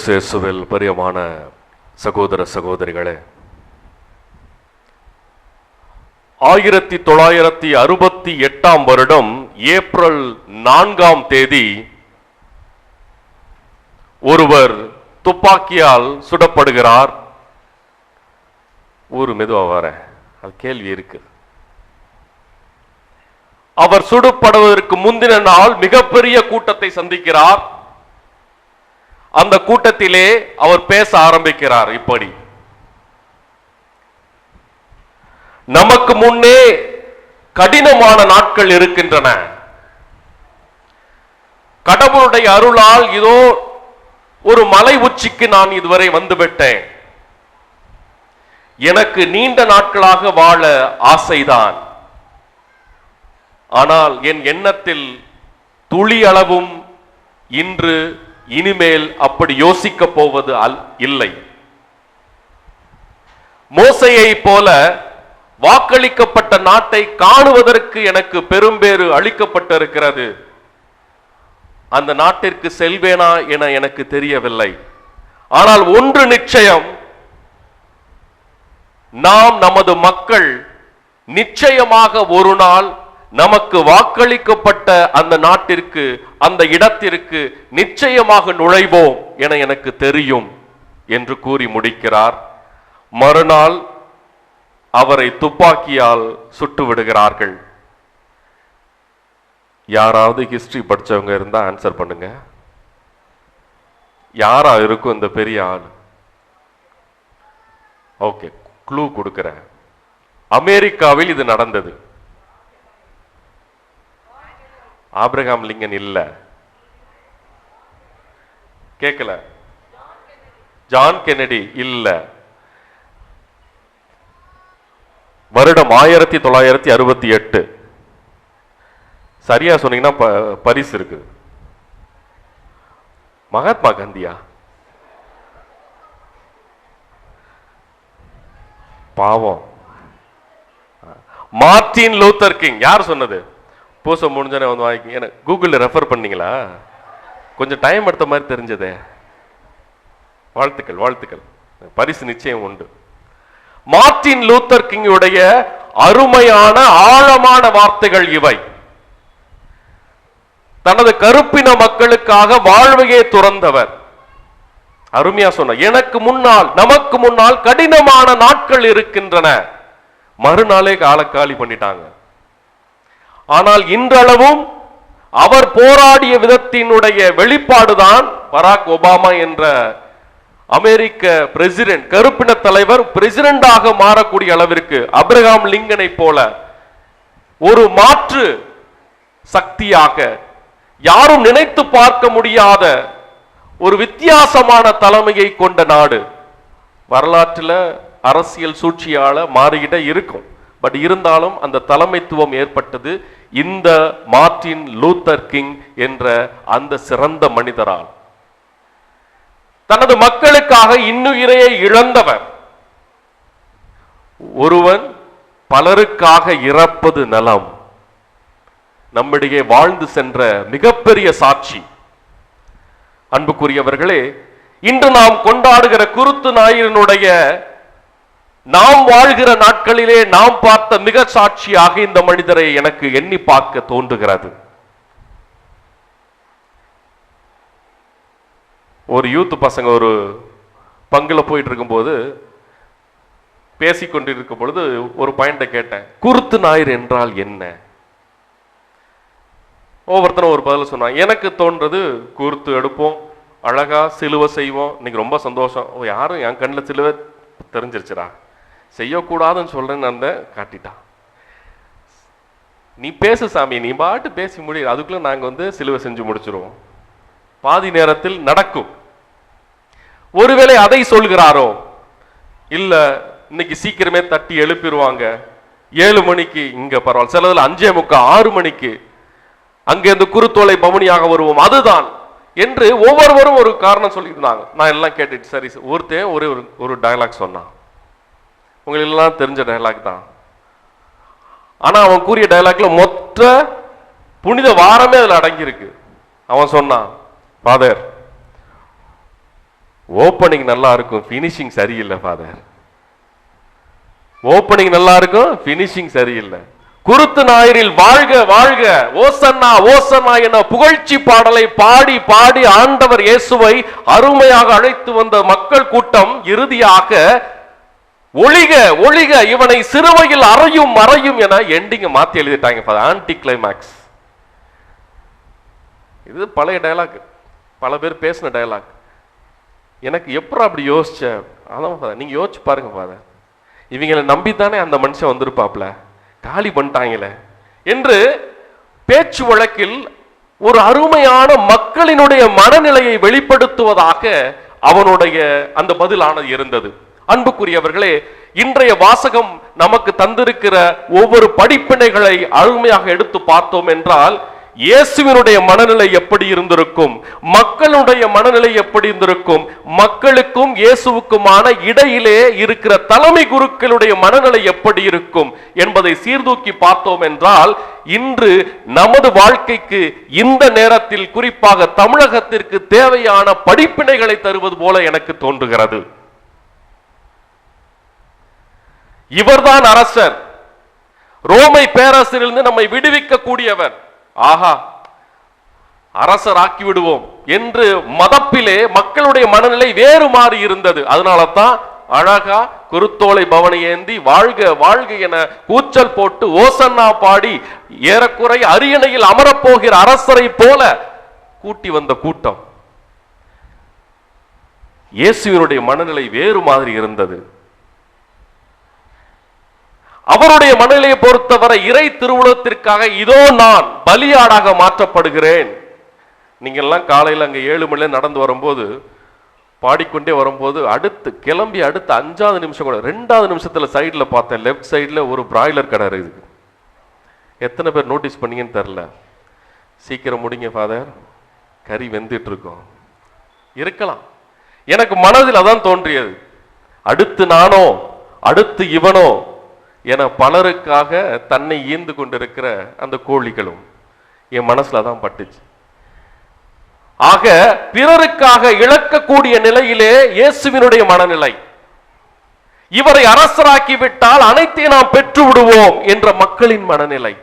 கிறிஸ்துவில் பிரியமான சகோதர சகோதரிகளே, 1968 வருடம் ஏப்ரல் 4 ஒருவர் துப்பாக்கியால் சுடப்படுகிறார். மெதுவா வர அது கேள்வி இருக்கு. அவர் சுடப்படுவதற்கு முந்தின நாள் மிகப்பெரிய கூட்டத்தை சந்திக்கிறார். அந்த கூட்டத்திலே அவர் பேச ஆரம்பிக்கிறார். இப்படி, நமக்கு முன்னே கடினமான நாட்கள் இருக்கின்றன. கடவுளுடைய அருளால் இதோ ஒரு மலை உச்சிக்கு நான் இதுவரை வந்துவிட்டேன். எனக்கு நீண்ட நாட்களாக வாழ ஆசைதான். ஆனால் என் எண்ணத்தில் துளி அளவும் இன்று இனிமேல் அப்படி யோசிக்க போவது இல்லை. மோசேயை போல வாக்களிக்கப்பட்ட நாட்டை காணுவதற்கு எனக்கு பெரும்பேறு அளிக்கப்பட்டிருக்கிறது. அந்த நாட்டிற்கு செல்வேனா என எனக்கு தெரியவில்லை. ஆனால் ஒன்று நிச்சயம், நாம் நமது மக்கள் நிச்சயமாக ஒரு நாள் நமக்கு வாக்களிக்கப்பட்ட அந்த நாட்டிற்கு, அந்த இடத்திற்கு நிச்சயமாக நுழைவோம் என எனக்கு தெரியும் என்று கூறி முடிக்கிறார். மறுநாள் அவரை துப்பாக்கியால் சுட்டு விடுகிறார்கள். யாராவது ஹிஸ்டரி படிச்சவங்க இருந்தா ஆன்சர் பண்ணுங்க. யாரா இருக்கும் இந்த பெரிய ஆள்? ஓகே, க்ளூ கொடுக்கிறேன். அமெரிக்காவில் இது நடந்தது. ஆப்ரஹாம் லிங்கன் இல்ல, கேட்கல. ஜான் கென்னடி இல்ல. வருடம் 1968. சரியா சொன்னீங்கன்னா பரிசு இருக்கு. மகாத்மா காந்தியா? பாவம். Martin Luther King. யார் சொன்னது? பூச முடிஞ்சனே வந்து வாங்கிக்க. எனக்கு கூகுளில் ரெஃபர் பண்ணீங்களா? கொஞ்சம் டைம் எடுத்த மாதிரி தெரிஞ்சதே. வாழ்த்துக்கள், வாழ்த்துக்கள். பரிசு நிச்சயம் உண்டு. மார்ட்டின் லூத்தர் கிங்குடைய அருமையான ஆழமான வார்த்தைகள் இவை. தனது கருப்பின மக்களுக்காக வாழ்வையே துறந்தவர். அருமையா சொன்ன, எனக்கு முன்னால், நமக்கு முன்னால் கடினமான நாட்கள் இருக்கின்றன. மறுநாளே காலக்காலி பண்ணிட்டாங்க. ஆனால் இன்றளவும் அவர் போராடிய விதத்தினுடைய வெளிப்பாடுதான் பராக் ஒபாமா என்ற அமெரிக்க பிரசிடென்ட், கருப்பின தலைவர் பிரசிடென்டாக மாறக்கூடிய அளவிற்கு ஆபிரகாம் லிங்கனை போல ஒரு மாற்று சக்தியாக, யாரும் நினைத்து பார்க்க முடியாத ஒரு வித்தியாசமான தலைமையை கொண்ட நாடு. வரலாற்றில் அரசியல் சூழ்ச்சியால மாறிக்கிட்டே இருக்கும். பட் இருந்தாலும் அந்த தலைமைத்துவம் ஏற்பட்டது இந்த மார்ட்டின் லூத்தர் கிங் என்ற அந்த சிறந்த மனிதரால். தனது மக்களுக்காக இன்னுயிரையை இழந்தவர். ஒருவன் பலருக்காக இறப்பது நலம். நம்மிடையே வாழ்ந்து சென்ற மிகப்பெரிய சாட்சி. அன்புக்குரியவர்களே, இன்று நாம் கொண்டாடுகிற குருத்து ஞாயிறினுடைய நாம் வாழ்கிற நாட்களிலே நாம் பார்த்த மிக சாட்சியாக இந்த மனிதரை எனக்கு எண்ணி பார்க்க தோன்றுகிறது. ஒரு யூத் பசங்க ஒரு பங்குல போயிட்டு இருக்கும்போது, பேசிக்கொண்டிருக்கும் பொழுது ஒரு பாயிண்ட கேட்டேன், குருத்து ஞாயிறு என்றால் என்ன? ஒவ்வொருத்தரும் ஒரு பதில் சொன்னான். எனக்கு தோன்றது, குருத்து எடுப்போம், அழகா சிலுவை செய்வோம், இன்னைக்கு ரொம்ப சந்தோஷம். யாரும் என் கண்ணில் சிலுவை தெரிஞ்சிருச்சுடா, செய்யக்கூடாதுன்னு சொல்றேன்னு அந்த காட்டிட்டான். நீ பேசு சாமி, நீ பாட்டு பேசி முடியும், அதுக்குள்ள நாங்க சிலுவை செஞ்சு முடிச்சிருவோம். பாதி நேரத்தில் நடக்கும். ஒருவேளை அதை சொல்கிறாரோ, இல்ல இன்னைக்கு சீக்கிரமே தட்டி எழுப்பிடுவாங்க, 7 மணிக்கு இங்க பரவாயில்ல, சிலதுல 5:45 6 மணிக்கு அங்கிருந்து குருத்தோலை பவனியாக வருவோம், அதுதான் என்று ஒவ்வொருவரும் ஒரு காரணம் சொல்லியிருந்தாங்க. நான் எல்லாம் கேட்டுட்டு சரி, ஒருத்தன் ஒரு டயலாக் சொன்னான். உங்களுக்கு எல்லாம் தெரிஞ்ச டயலாக் தான். ஆனா அவன் கூறிய டயலாக்ல மொத்த புனித வாரமே அதுல அடங்கி இருக்கு. அவன் சொன்னான், ஃபாதர், ஓப்பனிங் நல்லா இருக்கும், ஃபினிஷிங் சரியில்லை ஃபாதர். ஓப்பனிங் நல்லா இருக்கும், ஃபினிஷிங் சரியில்லை. குருத்து ஞாயிறில் வாழ்க வாழ்க ஓசன்னா ஓசன்னா என புகழ்ச்சி பாடலை பாடி பாடி ஆண்டவர் இயேசுவை அருமையாக அழைத்து வந்த மக்கள் கூட்டம் இறுதியாக ஒளிக ஒளிக இவனை சிறுவையில் அறையும் அறையும் என எண்டிங்க மாத்தி எழுதிட்டாங்க. Anti climax. இது பழைய டயலாக், பல பேர் பேசின டயலாக். எனக்கு எப்பறம் அப்படி யோசிச்ச, அதான் நீங்க யோசிச்சு பாருங்க ஃபாதர். இவங்களை நம்பித்தானே அந்த மனுஷன் வந்திருப்பாப்ல, காலி பண்ணிட்டாங்களே என்று பேச்சு வழக்கில் ஒரு அருமையான மக்களினுடைய மனநிலையை வெளிப்படுத்துவதாக அவனுடைய அந்த பதிலானது இருந்தது. அன்புக்குரியவர்களே, இன்றைய வாசகம் நமக்கு தந்திருக்கிற ஒவ்வொரு படிப்பினைகளை அருமையாக எடுத்து பார்த்தோம் என்றால், இயேசுவினுடைய மனநிலை எப்படி இருந்திருக்கும், மக்களுடைய மனநிலை எப்படி இருந்திருக்கும், மக்களுக்கும் இயேசுவுக்குமான இடையிலே இருக்கிற தலைமை குருக்களுடைய மனநிலை எப்படி இருக்கும் என்பதை சீர்தூக்கி பார்த்தோம் என்றால், இன்று நமது வாழ்க்கைக்கு இந்த நேரத்தில் குறிப்பாக தமிழகத்திற்கு தேவையான படிப்பினைகளை தருவது போல எனக்கு தோன்றுகிறது. இவர்தான் அரசர், ரோமை பேரரசிலிருந்து நம்மை விடுவிக்க கூடியவர். ஆஹா, அரசர் ஆக்கி விடுவோம் என்று மதப்பிலே மக்களுடைய மனநிலை வேறு மாறி இருந்தது. அதனால தான் அழகா குருத்தோலை பவனி ஏந்தி வாழ்க வாழ்க என கூச்சல் போட்டு ஓசன்னா பாடி ஏறக்குறை அரியணையில் அமரப்போகிற அரசரை போல கூட்டி வந்த கூட்டம். இயேசுவினுடைய மனநிலை வேறு மாதிரி இருந்தது. அவருடைய மனநிலையை பொறுத்தவரை இறை திருவுளத்திற்காக இதோ நான் பலியாடாக மாற்றப்படுகிறேன். நீங்க எல்லாம் காலையில் அங்க 7 மணில நடந்து வரும்போது பாடிக்கொண்டே வரும்போது அடுத்து கிளம்பி அடுத்த 5வது நிமிஷம் கூட 2வது நிமிஷத்துல சைட்ல பார்த்தேன், லெப்ட் சைட்ல ஒரு பிராய்லர் கடை இருக்குது. எத்தனை பேர் நோட்டீஸ் பண்ணீங்கன்னு தெரியல. சீக்கிரம் முடிங்க ஃபாதர், கறி வெந்துட்டு இருக்கோம். இருக்கலாம். எனக்கு மனதில் அதான் தோன்றியது, அடுத்து நானோ அடுத்து இவனோ என பலருக்காக தன்னை ஈந்து கொண்டிருக்கிற அந்த கோழிகளும் என் மனசுல தான் பட்டுச்சு. ஆக பிறருக்காக இழக்கக்கூடிய நிலையிலே இயேசுவினுடைய மனநிலை. இவரை அரசராக்கி விட்டால் அனைத்தையும் நாம் பெற்று விடுவோம் என்ற மக்களின் மனநிலை.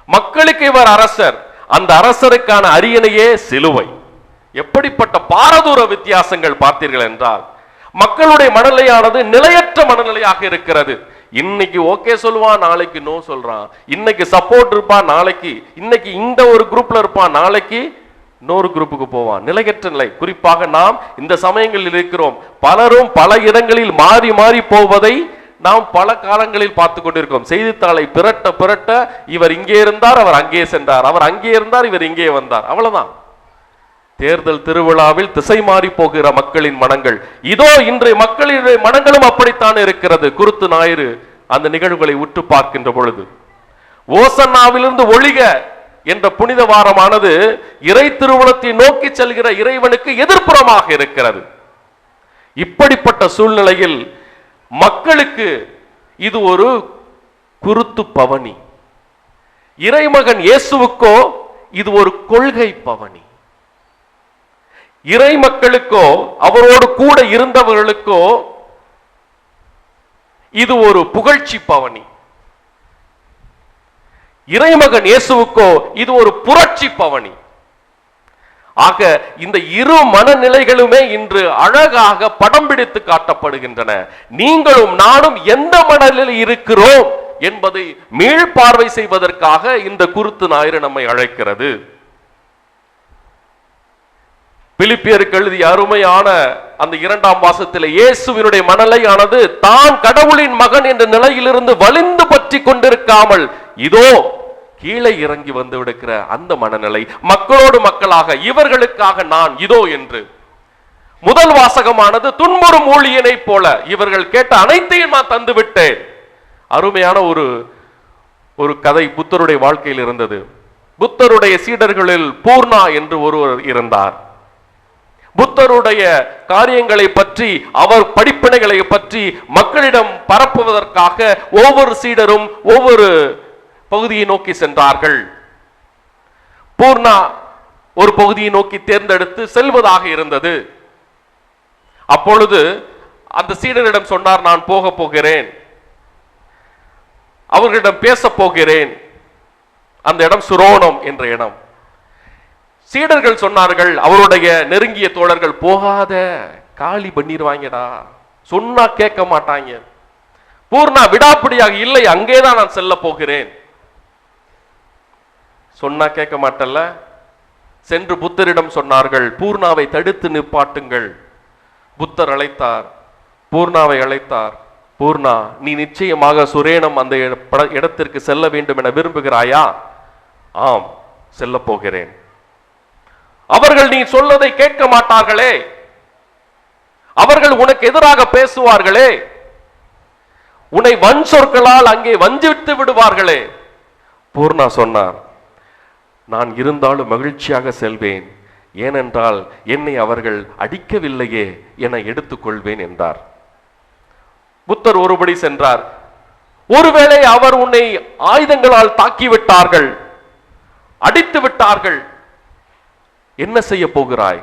மக்களுக்கு இவர் அரசர், அந்த அரசருக்கான அரியணையே சிலுவை. எப்படிப்பட்ட பாரதூர வித்தியாசங்கள் பார்த்தீர்கள் என்றால், மக்களுடைய மனநிலையானது நிலையற்ற மனநிலையாக இருக்கிறது. இன்னைக்கு ஓகே சொல்லுவான், நாளைக்கு நோ சொல்றான். இன்னைக்கு சப்போர்ட் இருப்பான், நாளைக்கு இன்னைக்கு இந்த ஒரு குரூப்ல இருப்பான், நாளைக்கு இன்னொரு குரூப்புக்கு போவான். நிலையற்ற நிலை. குறிப்பாக நாம் இந்த சமயங்களில் இருக்கிறோம். பலரும் பல இடங்களில் மாறி மாறி போவதை நாம் பல காலங்களில் பார்த்து கொண்டிருக்கோம். செய்தித்தாளை பிரட்ட பிரட்ட இவர் இங்கே இருந்தார், அவர் அங்கே சென்றார், அவர் அங்கே இருந்தார், இவர் இங்கே வந்தார். அவ்வளவுதான். தேர்தல் திருவிழாவில் திசை மாறி போகிற மக்களின் மனங்கள். இதோ இன்றைய மக்களின் மனங்களும் அப்படித்தான் இருக்கிறது. குருத்து ஞாயிறு அந்த நிகழ்வுகளை உற்று பார்க்கின்ற பொழுது, ஓசன்னாவிலிருந்து ஒளிக என்ற புனித வாரமானது இறை திருவுளத்தை நோக்கி செல்கிற இறைவனுக்கு எதிர்ப்புறமாக இருக்கிறது. இப்படிப்பட்ட சூழ்நிலையில் மக்களுக்கு இது ஒரு குருத்து பவனி. இறைமகன் இயேசுவுக்கோ இது ஒரு கொள்கை பவனி. இறை மக்களுக்கோ அவரோடு கூட இருந்தவர்களுக்கோ இது ஒரு புகழ்ச்சி பவனி. இறைமகன் இயேசுவுக்கோ இது ஒரு புரட்சி பவனி. ஆக இந்த இரு மனநிலைகளுமே இன்று அழகாக படம் பிடித்து காட்டப்படுகின்றன. நீங்களும் நானும் எந்த மனநிலையில் இருக்கிறோம் என்பதை மீள்பார்வை செய்வதற்காக இந்த குருத்து ஞாயிறு நம்மை அழைக்கிறது. பிலிப்பியருக்கு எழுதிய அருமையான அந்த 2ஆம் வாசத்தில் இயேசுவினுடைய மனநிலையானது தான் கடவுளின் மகன் என்ற நிலையிலிருந்து வலிந்து பற்றி கொண்டிருக்காமல் இதோ கீழே இறங்கி வந்து விடுக்கிற அந்த மனநிலை. மக்களோடு மக்களாக இவர்களுக்காக நான் இதோ என்று. முதல் வாசகமானது துன்புறும் ஊழியனை போல இவர்கள் கேட்ட அனைத்தையும் நான் தந்து விட்டேன். அருமையான ஒரு கதை புத்தருடைய வாழ்க்கையில் இருந்தது. புத்தருடைய சீடர்களில் பூர்ணா என்று ஒருவர் இருந்தார். புத்தருடைய காரியங்களை பற்றி, அவர் படிப்பினைகளை பற்றி மக்களிடம் பரப்புவதற்காக ஒவ்வொரு சீடரும் ஒவ்வொரு பகுதியை நோக்கி சென்றார்கள். பூர்ணா ஒரு பகுதியை நோக்கி தேர்ந்தெடுத்து செல்வதாக இருந்தது. அப்பொழுது அந்த சீடரிடம் சொன்னார், நான் போக போகிறேன், அவர்களிடம் பேச போகிறேன். அந்த இடம் சுரோனம் என்ற இடம். சீடர்கள் சொன்னார்கள், அவருடைய நெருங்கிய தோழர்கள், போகாத, காலி பண்ணிடுவாங்கடா, சொன்னா கேட்க மாட்டாங்க. பூர்ணா விடாப்பிடியாக, இல்லை, அங்கேதான் நான் செல்ல போகிறேன். சொன்னா கேட்க மாட்டல்ல. சென்று புத்தரிடம் சொன்னார்கள், பூர்ணாவை தடுத்து நிப்பாட்டுங்கள். புத்தர் அழைத்தார், பூர்ணாவை அழைத்தார். பூர்ணா, நீ நிச்சயமாக சுரேனம் அந்த இடத்திற்கு செல்ல வேண்டும் என விரும்புகிறாயா? ஆம், செல்ல போகிறேன். அவர்கள் நீ சொல்வதை கேட்க மாட்டார்களே, அவர்கள் உனக்கு எதிராக பேசுவார்களே, உன்னை வன் சொற்களால் அங்கே வஞ்சித்து விடுவார்களே. பூர்ணா சொன்னார், நான் இருந்தாலும் மகிழ்ச்சியாக செல்வேன், ஏனென்றால் என்னை அவர்கள் அடிக்கவில்லையே என எடுத்துக்கொள்வேன் என்றார். புத்தர் ஒருபடி சென்றார். ஒருவேளை அவர் உன்னை ஆயுதங்களால் தாக்கிவிட்டார்கள், அடித்து விட்டார்கள், என்ன செய்ய போகிறாய்?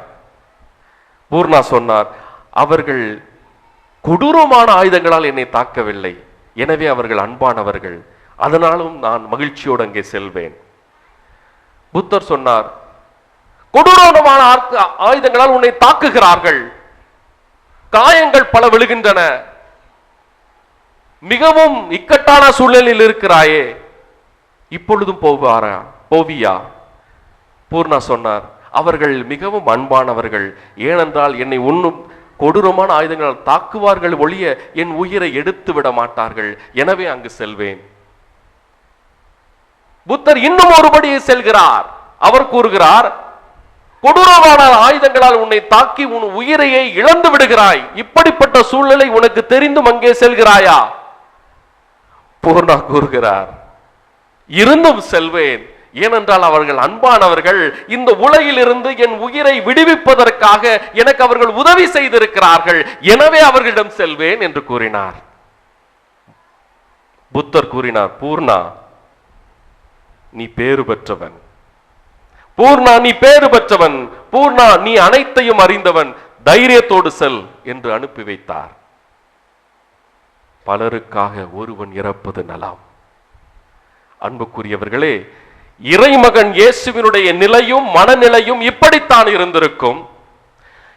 பூர்ணா சொன்னார், அவர்கள் கொடூரமான ஆயுதங்களால் என்னை தாக்கவில்லை, எனவே அவர்கள் அன்பானவர்கள், அதனாலும் நான் மகிழ்ச்சியோடு அங்கே செல்வேன். புத்தர் சொன்னார், கொடூரமான ஆயுதங்களால் உன்னை தாக்குகிறார்கள், காயங்கள் பல விழுகின்றன, மிகவும் இக்கட்டான சூழ்நிலையில் இருக்கிறாயே, இப்பொழுதும் போவியா? பூர்ணா சொன்னார், அவர்கள் மிகவும் அன்பானவர்கள், ஏனென்றால் என்னை உண்ணும் கொடூரமான ஆயுதங்களால் தாக்குவார்கள் ஒழிய என் உயிரை எடுத்து விட மாட்டார்கள், எனவே அங்கு செல்வேன். புத்தர் இன்னும் ஒருபடியை செல்கிறார். அவர் கூறுகிறார், கொடூரமான ஆயுதங்களால் உன்னை தாக்கி உன் உயிரையை இழந்து விடுகிறாய், இப்படிப்பட்ட சூழ்நிலை உனக்கு தெரிந்தும் அங்கே செல்கிறாயா? பூர்ணா கூறுகிறார், இருந்தும் செல்வேன், ஏனென்றால் அவர்கள் அன்பானவர்கள், இந்த உலகில் இருந்து என் உயிரை விடுவிப்பதற்காக எனக்கு அவர்கள் உதவி செய்திருக்கிறார்கள், எனவே அவர்களிடம் செல்வேன் என்று கூறினார். புத்தர் கூறினார், பூர்ணா நீ பேறு பெற்றவன், பூர்ணா நீ பேறு பெற்றவன், பூர்ணா நீ அனைத்தையும் அறிந்தவன், தைரியத்தோடு செல் என்று அனுப்பி வைத்தார். பலருக்காக ஒருவன் இறப்பது நலம். அன்புக்குரியவர்களே, இறைமகன் இயேசுவினுடைய நிலையும் மனநிலையும் இப்படித்தான் இருந்திருக்கும்.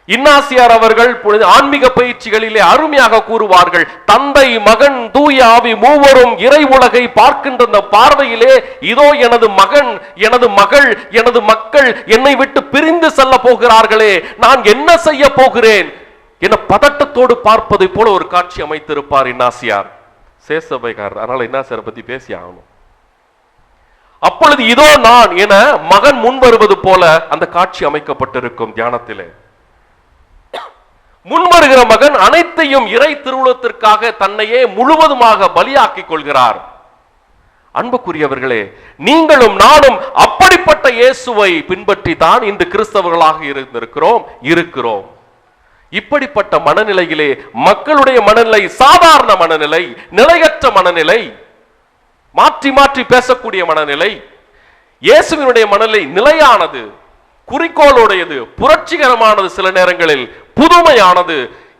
இன்னாசியார் அவர்கள் ஆன்மீக பயிற்சிகளிலே அருமையாக கூறுவார்கள், தந்தை மகன் தூய ஆவி மூவரும் இறை உலகை பார்க்கின்ற பார்வையிலே, இதோ எனது மகன், எனது மகள், எனது மக்கள் என்னை விட்டு பிரிந்து செல்ல போகிறார்களே, நான் என்ன செய்ய போகிறேன் என பதட்டத்தோடு பார்ப்பதை போல ஒரு காட்சி அமைத்திருப்பார் இன்னாசியார். சேசபைகார், அதனால இன்னாசியாரை பத்தி பேசி ஆகணும். அப்பொழுது இதோ நான் என மகன் முன் வருவது போல அந்த காட்சி அமைக்கப்பட்டிருக்கும். தியானத்திலே முன்வருகிற மகன் அனைத்தையும் இறை திருவுளத்திற்காக தன்னையே முழுவதுமாக பலியாக்கிக் கொள்கிறார். அன்புக்குரியவர்களே, நீங்களும் நானும் அப்படிப்பட்ட இயேசுவை பின்பற்றி தான் இன்று கிறிஸ்தவர்களாக இருக்கிறோம். இப்படிப்பட்ட மனநிலையிலே மக்களுடைய மனநிலை சாதாரண மனநிலை, நிலையற்ற மனநிலை, மாற்றி மாற்றி பேசக்கூடிய மனநிலை. இயேசுவினுடைய மனநிலை நிலையானது, குறிக்கோளுடையது, புரட்சிகரமானது, சில நேரங்களில் புதுமையானது.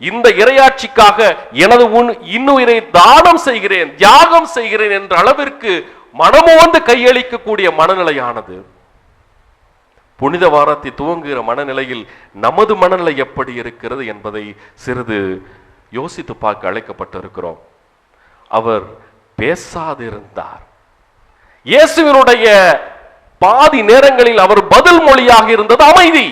இந்த இறையாட்சிக்காக எனது இன்னுயிரை தானம் செய்கிறேன், தியாகம் செய்கிறேன் என்ற அளவிற்கு மனமோந்து கையளிக்கக்கூடிய மனநிலையானது. புனித வாரத்தை துவங்குகிற மனநிலையில் நமது மனநிலை எப்படி இருக்கிறது என்பதை சிறிது யோசித்து பார்க்க அழைக்கப்பட்டிருக்கிறோம். அவர் பேசாதிருந்தார். இயேசுவினுடைய பாதி நேரங்களில் அவர் பதில் மொழியாக இருந்தது அமைதி.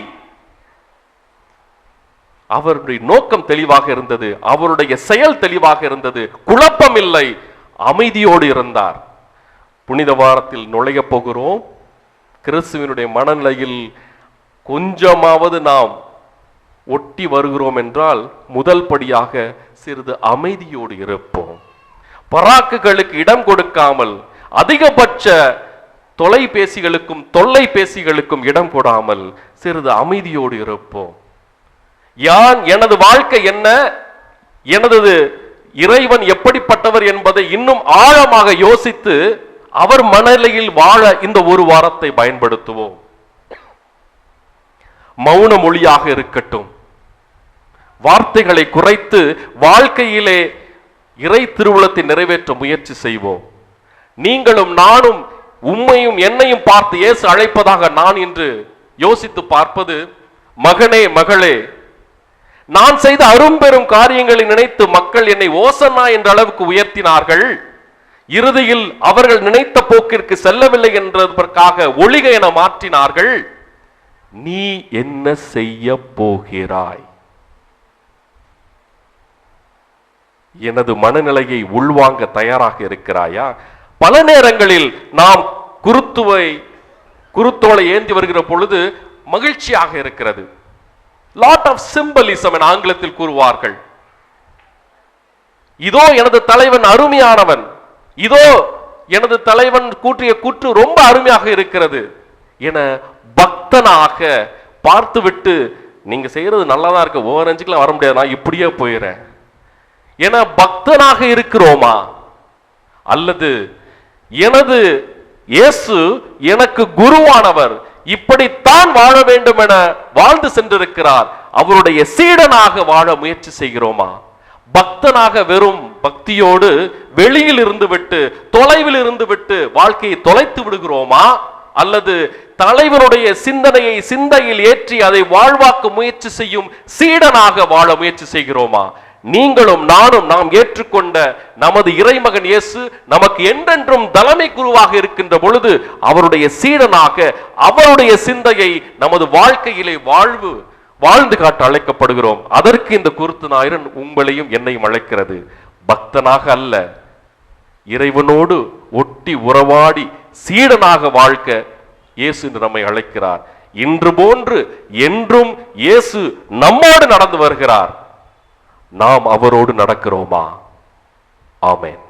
அவருடைய நோக்கம் தெளிவாக இருந்தது, அவருடைய செயல் தெளிவாக இருந்தது, குழப்பம் இல்லை, அமைதியோடு இருந்தார். புனித வாரத்தில் நுழைய போகிறோம். கிறிஸ்துவினுடைய மனநிலையில் கொஞ்சமாவது நாம் ஒட்டி வருகிறோம் என்றால் முதல் படியாக சிறிது அமைதியோடு இருப்போம். பராக்குகளுக்கு இடம் கொடுக்காமல், அதிகபட்ச தொலைபேசிகளுக்கும் தொல்லைபேசிகளுக்கும் இடம் கொடாமல் சிறிது அமைதியோடு இருப்போம். எனது வாழ்க்கை என்ன, எனது இறைவன் எப்படிப்பட்டவர் என்பதை இன்னும் ஆழமாக யோசித்து அவர் மனநிலையில் வாழ இந்த ஒரு வாரத்தை பயன்படுத்துவோம். மௌன மொழியாக இருக்கட்டும், வார்த்தைகளை குறைத்து வாழ்க்கையிலே இறை திருவுளத்தை நிறைவேற்ற முயற்சி செய்வோம். நீங்களும் நானும் உம்மையும் என்னையும் பார்த்து இயேசு அழைப்பதாக நான் இன்று யோசித்து பார்ப்பது, மகனே மகளே, நான் செய்த அரும்பெரும் காரியங்களை நினைத்து மக்கள் என்னை ஓசன்னா என்ற அளவுக்கு உயர்த்தினார்கள். இறுதியில் அவர்கள் நினைத்த போக்கிற்கு செல்லவில்லை என்பதற்காக ஒளிக என மாற்றினார்கள். நீ என்ன செய்ய போகிறாய்? எனது மனநிலையை உள்வாங்க தயாராக இருக்கிறாயா? பல நேரங்களில் நாம் குருத்தோலை ஏந்தி வருகிற பொழுது மகிழ்ச்சியாக இருக்கிறது. லாட் ஆஃப் சிம்பலிசம் என ஆங்கிலத்தில் கூறுவார்கள். இதோ எனது தலைவன் அருமையானவன், இதோ எனது தலைவன் கூற்றிய கூற்று ரொம்ப அருமையாக இருக்கிறது என பக்தனாக பார்த்துவிட்டு, நீங்க செய்யறது நல்லாதான் இருக்கு, ஓரஞ்சுக்கெல்லாம் வர முடியாது, நான் இப்படியே போயிடுறேன் என பக்தனாக இருக்கிறோமா? அல்லது எனது இயேசு எனக்கு குருவானவர், இப்படித்தான் வாழ வேண்டும் என வாழ்ந்து சென்றிருக்கிறார், அவருடைய சீடனாக வாழ முயற்சி செய்கிறோமா? பக்தனாக வெறும் பக்தியோடு வெளியில் இருந்து விட்டு, தொலைவில் இருந்து விட்டு வாழ்க்கையை தொலைத்து விடுகிறோமா? அல்லது தலைவருடைய சிந்தனையை சிந்தையில் ஏற்றி அதை வாழ்வாக்க முயற்சி செய்யும் சீடனாக வாழ முயற்சி செய்கிறோமா? நீங்களும் நானும் நாம் ஏற்றுக்கொண்ட நமது இறைமகன் இயேசு நமக்கு என்றென்றும் தலைமை குருவாக இருக்கின்ற பொழுது அவருடைய சீடனாக அவருடைய சிந்தையை நமது வாழ்க்கையிலே வாழ்ந்து காட்ட அழைக்கப்படுகிறோம். அதற்கு இந்த குருத்து ஞாயிறு உங்களையும் என்னையும் அழைக்கிறது. பக்தனாக அல்ல, இறைவனோடு ஒட்டி உறவாடி சீடனாக வாழ்க்க இயேசு என்று நம்மை அழைக்கிறார். இன்று போன்று என்றும் இயேசு நம்மோடு நடந்து வருகிறார். நாம் அவரோடு நடக்கிறோமா? ஆமென்.